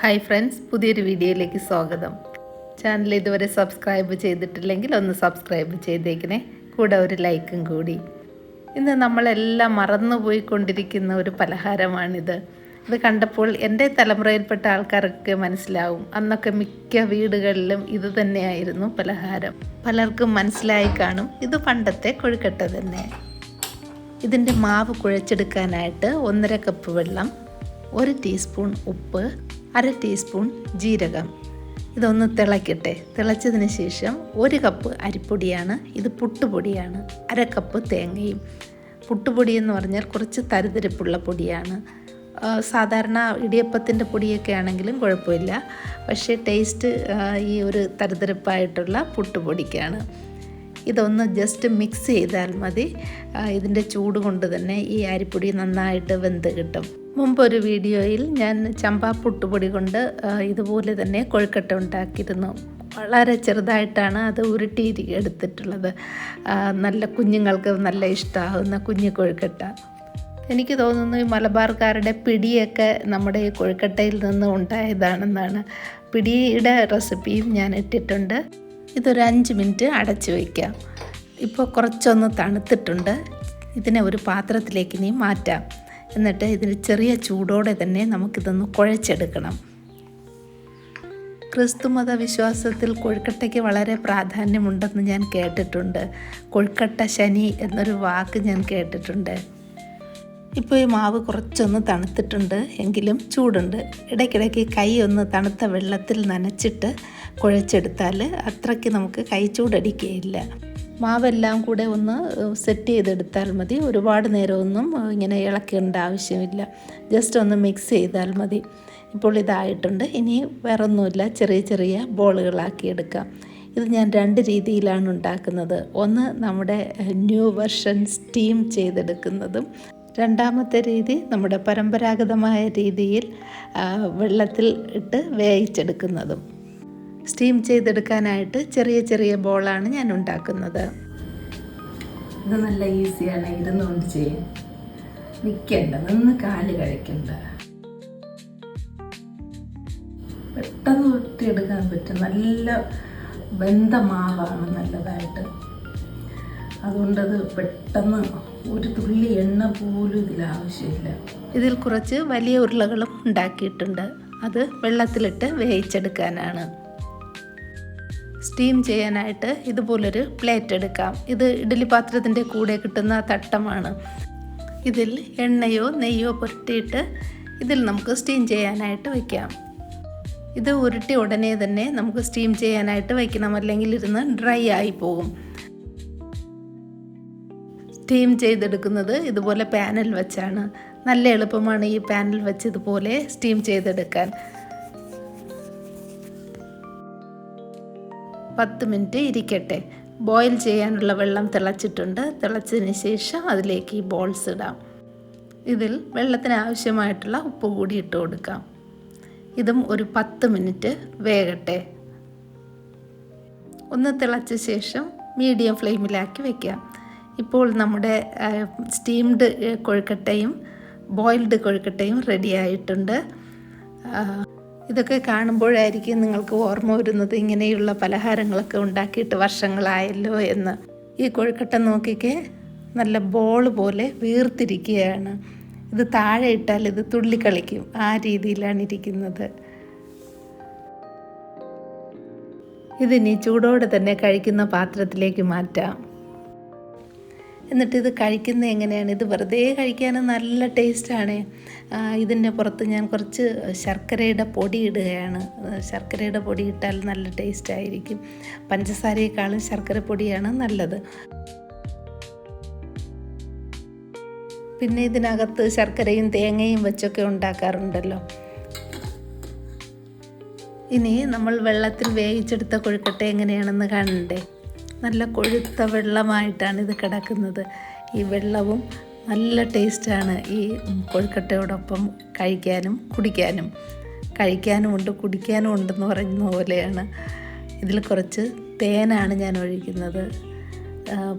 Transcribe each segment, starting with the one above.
Hi friends, പുതിയൊരു വീഡിയോയിലേക്ക് സ്വാഗതം. ചാനൽ ഇതുവരെ സബ്സ്ക്രൈബ് ചെയ്തിട്ടില്ലെങ്കിൽ ഒന്ന് സബ്സ്ക്രൈബ് ചെയ്തേക്കണേ, കൂടെ ഒരു ലൈക്കും കൂടി. ഇന്ന് നമ്മളെല്ലാം മറന്നുപോയിക്കൊണ്ടിരിക്കുന്ന ഒരു പലഹാരമാണിത്. ഇത് കണ്ടപ്പോൾ എൻ്റെ തലമുറയിൽപ്പെട്ട ആൾക്കാർക്ക് മനസ്സിലാവും, അന്നൊക്കെ മിക്ക വീടുകളിലും ഇത് തന്നെയായിരുന്നു പലഹാരം. പലർക്കും മനസ്സിലായി കാണും, ഇത് പണ്ടത്തെ കൊഴുക്കട്ട തന്നെ. ഇതിൻ്റെ മാവ് കുഴച്ചെടുക്കാനായിട്ട് 1.5 കപ്പ് വെള്ളം, 1 ടീസ്പൂൺ ഉപ്പ്, 1/2 ടീസ്പൂൺ ജീരകം. ഇതൊന്ന് തിളയ്ക്കട്ടെ. തിളച്ചതിന് ശേഷം 1 കപ്പ് അരിപ്പൊടിയാണ്, ഇത് പുട്ടുപൊടിയാണ്. 1/2 കപ്പ് തേങ്ങയും. പുട്ടുപൊടി എന്ന് പറഞ്ഞാൽ കുറച്ച് തരിതരിപ്പുള്ള പൊടിയാണ്. സാധാരണ ഇടിയപ്പത്തിൻ്റെ പൊടിയൊക്കെ ആണെങ്കിലും കുഴപ്പമില്ല, പക്ഷേ ടേസ്റ്റ് ഈ ഒരു തരിതരിപ്പായിട്ടുള്ള പുട്ടുപൊടിക്കാണ്. ഇതൊന്ന് ജസ്റ്റ് മിക്സ് ചെയ്താൽ മതി. ഇതിൻ്റെ ചൂട് കൊണ്ട് തന്നെ ഈ അരിപ്പൊടി നന്നായിട്ട് വെന്ത് കിട്ടും. മുമ്പൊരു വീഡിയോയിൽ ഞാൻ ചമ്പാ പുട്ടുപൊടി കൊണ്ട് ഇതുപോലെ തന്നെ കൊഴുക്കട്ട ഉണ്ടാക്കിയിരുന്നു. വളരെ ചെറുതായിട്ടാണ് അത് ഉരുട്ടി എടുത്തിട്ടുള്ളത്. നല്ല കുഞ്ഞുങ്ങൾക്ക് നല്ല ഇഷ്ടമാകുന്ന കുഞ്ഞു കൊഴുക്കട്ട. എനിക്ക് തോന്നുന്നു ഈ മലബാർക്കാരുടെ പിടിയൊക്കെ നമ്മുടെ ഈ കൊഴുക്കട്ടയിൽ നിന്ന് ഉണ്ടായതാണെന്നാണ്. പിടിയുടെ റെസിപ്പിയും ഞാൻ ഇട്ടിട്ടുണ്ട്. ഇതൊരു 5 മിനിറ്റ് അടച്ചു വയ്ക്കാം. ഇപ്പോൾ കുറച്ചൊന്ന് തണുത്തിട്ടുണ്ട്. ഇതിനെ ഒരു പാത്രത്തിലേക്ക് ഇനി മാറ്റാം. എന്നിട്ട് ഇതിന് ചെറിയ ചൂടോടെ തന്നെ നമുക്കിതൊന്ന് കുഴച്ചെടുക്കണം. ക്രിസ്തുമത വിശ്വാസത്തിൽ കൊഴുക്കട്ടയ്ക്ക് വളരെ പ്രാധാന്യമുണ്ടെന്ന് ഞാൻ കേട്ടിട്ടുണ്ട്. കൊഴുക്കട്ട ശനി എന്നൊരു വാക്ക് ഞാൻ കേട്ടിട്ടുണ്ട്. ഇപ്പോൾ ഈ മാവ് കുറച്ചൊന്ന് തണുത്തിട്ടുണ്ട്, എങ്കിലും ചൂടുണ്ട്. ഇടയ്ക്കിടയ്ക്ക് കൈ ഒന്ന് തണുത്ത വെള്ളത്തിൽ നനച്ചിട്ട് കുഴച്ചെടുത്താൽ അത്രയ്ക്ക് നമുക്ക് കൈ ചൂടടിക്കുകയില്ല. മാവെല്ലാം കൂടെ ഒന്ന് സെറ്റ് ചെയ്തെടുത്താൽ മതി. ഒരുപാട് നേരമൊന്നും ഇങ്ങനെ ഇളക്കേണ്ട ആവശ്യമില്ല. ജസ്റ്റ് ഒന്ന് മിക്സ് ചെയ്താൽ മതി. ഇപ്പോൾ ഇതായിട്ടുണ്ട്. ഇനി വേറൊന്നുമില്ല, ചെറിയ ചെറിയ ബോളുകളാക്കി എടുക്കാം. ഇത് ഞാൻ 2 രീതിയിലാണ് ഉണ്ടാക്കുന്നത്. ഒന്ന് നമ്മുടെ ന്യൂ വെർഷൻ സ്റ്റീം ചെയ്തെടുക്കുന്നതും, രണ്ടാമത്തെ രീതി നമ്മുടെ പരമ്പരാഗതമായ രീതിയിൽ വെള്ളത്തിൽ ഇട്ട് വേവിച്ചെടുക്കുന്നതും. സ്റ്റീം ചെയ്തെടുക്കാനായിട്ട് ചെറിയ ചെറിയ ബോളാണ് ഞാൻ ഉണ്ടാക്കുന്നത്. ഇത് നല്ല ഈസിയാണ്, ഇരുന്നുകൊണ്ട് ചെയ്യും. നിൽക്കേണ്ട, നിന്ന് കാല് കഴിക്കണ്ട. പെട്ടെന്ന് ഒട്ടിയെടുക്കാൻ പറ്റും. നല്ല വെന്ത മാവാണ്, നല്ലതായിട്ട്. അതുകൊണ്ടത് പെട്ടെന്ന് ഒരു തുള്ളി എണ്ണ പോലും ഇതിൽ ആവശ്യമില്ല. ഇതിൽ കുറച്ച് വലിയ ഉരുളകളും ഉണ്ടാക്കിയിട്ടുണ്ട്. അത് വെള്ളത്തിലിട്ട് വേവിച്ചെടുക്കാനാണ്. സ്റ്റീം ചെയ്യാനായിട്ട് ഇതുപോലൊരു പ്ലേറ്റ് എടുക്കാം. ഇത് ഇഡ്ഡലി പാത്രത്തിൻ്റെ കൂടെ കിട്ടുന്ന തട്ടമാണ്. ഇതിൽ എണ്ണയോ നെയ്യോ പുരട്ടിയിട്ട് ഇതിൽ നമുക്ക് സ്റ്റീം ചെയ്യാനായിട്ട് വയ്ക്കാം. ഇത് ഉരുട്ടി ഉടനെ തന്നെ നമുക്ക് സ്റ്റീം ചെയ്യാനായിട്ട് വയ്ക്കണം, അല്ലെങ്കിൽ ഇരുന്ന് ഡ്രൈ ആയി പോകും. സ്റ്റീം ചെയ്തെടുക്കുന്നത് ഇതുപോലെ പാനിൽ വെച്ചാണ്. നല്ല എളുപ്പമാണ് ഈ പാനിൽ വെച്ച് ഇതുപോലെ സ്റ്റീം ചെയ്തെടുക്കാൻ. 10 മിനിറ്റ് ഇരിക്കട്ടെ. ബോയിൽ ചെയ്യാനുള്ള വെള്ളം തിളച്ചിട്ടുണ്ട്. തിളച്ചതിന് ശേഷം അതിലേക്ക് ഈ ബോൾസ് ഇടാം. ഇതിൽ വെള്ളത്തിന് ആവശ്യമായിട്ടുള്ള ഉപ്പ് കൂടി ഇട്ട് കൊടുക്കാം. ഇതും ഒരു 10 മിനിറ്റ് വേകട്ടെ. ഒന്ന് തിളച്ച ശേഷം മീഡിയം ഫ്ലെയിമിലാക്കി വയ്ക്കാം. ഇപ്പോൾ നമ്മുടെ സ്റ്റീംഡ് കൊഴുക്കട്ടയും ബോയിൽഡ് കൊഴുക്കട്ടയും റെഡി ആയിട്ടുണ്ട്. ഇതൊക്കെ കാണുമ്പോഴായിരിക്കും നിങ്ങൾക്ക് ഓർമ്മ വരുന്നത്, ഇങ്ങനെയുള്ള പലഹാരങ്ങളൊക്കെ ഉണ്ടാക്കിയിട്ട് വർഷങ്ങളായല്ലോ എന്ന്. ഈ കൊഴുക്കട്ട നോക്കിക്കേ, നല്ല ബോൾ പോലെ വീർത്തിരിക്കുകയാണ്. ഇത് താഴെ ഇട്ടാൽ ഇത് തുള്ളിക്കളിക്കും, ആ രീതിയിലാണ് ഇരിക്കുന്നത്. ഇതിനി ചൂടോടെ തന്നെ കഴിക്കുന്ന പാത്രത്തിലേക്ക് മാറ്റാം. എന്നിട്ട് ഇത് കഴിക്കുന്നത് എങ്ങനെയാണ്? ഇത് വെറുതെ കഴിക്കാനും നല്ല ടേസ്റ്റാണ്. ഇതിൻ്റെ പുറത്ത് ഞാൻ കുറച്ച് ശർക്കരയുടെ പൊടി ഇടുകയാണ്. ശർക്കരയുടെ പൊടി ഇട്ടാൽ നല്ല ടേസ്റ്റായിരിക്കും. പഞ്ചസാരയേക്കാളും ശർക്കര പൊടിയാണ് നല്ലത്. പിന്നെ ഇതിനകത്ത് ശർക്കരയും തേങ്ങയും വെച്ചൊക്കെ ഉണ്ടാക്കാറുണ്ടല്ലോ. ഇനി നമ്മൾ വെള്ളത്തിൽ വേവിച്ചെടുത്ത കൊഴുക്കട്ട എങ്ങനെയാണെന്ന് കാണണ്ടേ? നല്ല കൊഴുത്ത വെള്ളമായിട്ടാണ് ഇത് കിടക്കുന്നത്. ഈ വെള്ളവും നല്ല ടേസ്റ്റാണ് ഈ കൊഴുക്കട്ടയോടൊപ്പം കഴിക്കാനും കുടിക്കാനും. കഴിക്കാനും ഉണ്ട്, കുടിക്കാനും ഉണ്ടെന്ന് പറയുന്ന പോലെയാണ്. ഇതിൽ കുറച്ച് തേനാണ് ഞാൻ ഒഴിക്കുന്നത്.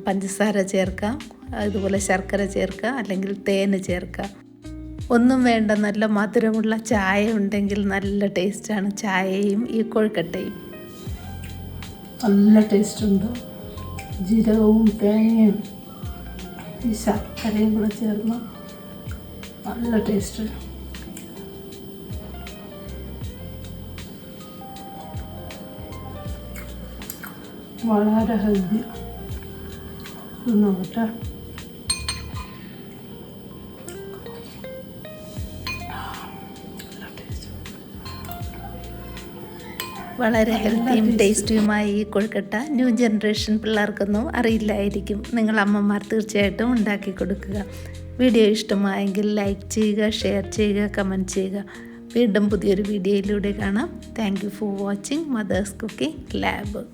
പഞ്ചസാര ചേർക്കാം, അതുപോലെ ശർക്കര ചേർക്കാം, അല്ലെങ്കിൽ തേന് ചേർക്കാം. ഒന്നും വേണ്ട, നല്ല മധുരമുള്ള ചായ ഉണ്ടെങ്കിൽ നല്ല ടേസ്റ്റാണ് ചായയും ഈ കൊഴുക്കട്ടയും. നല്ല ടേസ്റ്റുണ്ട്. ജീരകവും തേങ്ങയും ഈ ശർക്കരയും കൂടെ ചേർന്ന് നല്ല ടേസ്റ്റ്. വളരെ ഹെൽത്തി. നോക്കട്ടെ. വളരെ ഹെൽത്തിയും ടേസ്റ്റിയുമായ ഈ കൊഴുക്കട്ട ന്യൂ ജനറേഷൻ പിള്ളേർക്കൊന്നും അറിയില്ലായിരിക്കും. നിങ്ങൾ അമ്മമാർ തീർച്ചയായിട്ടും ഉണ്ടാക്കി കൊടുക്കുക. വീഡിയോ ഇഷ്ടമായെങ്കിൽ ലൈക്ക് ചെയ്യുക, ഷെയർ ചെയ്യുക, കമൻറ്റ് ചെയ്യുക. വീണ്ടും പുതിയൊരു വീഡിയോയിലൂടെ കാണാം. Thank you for watching Mother's Cooking lab.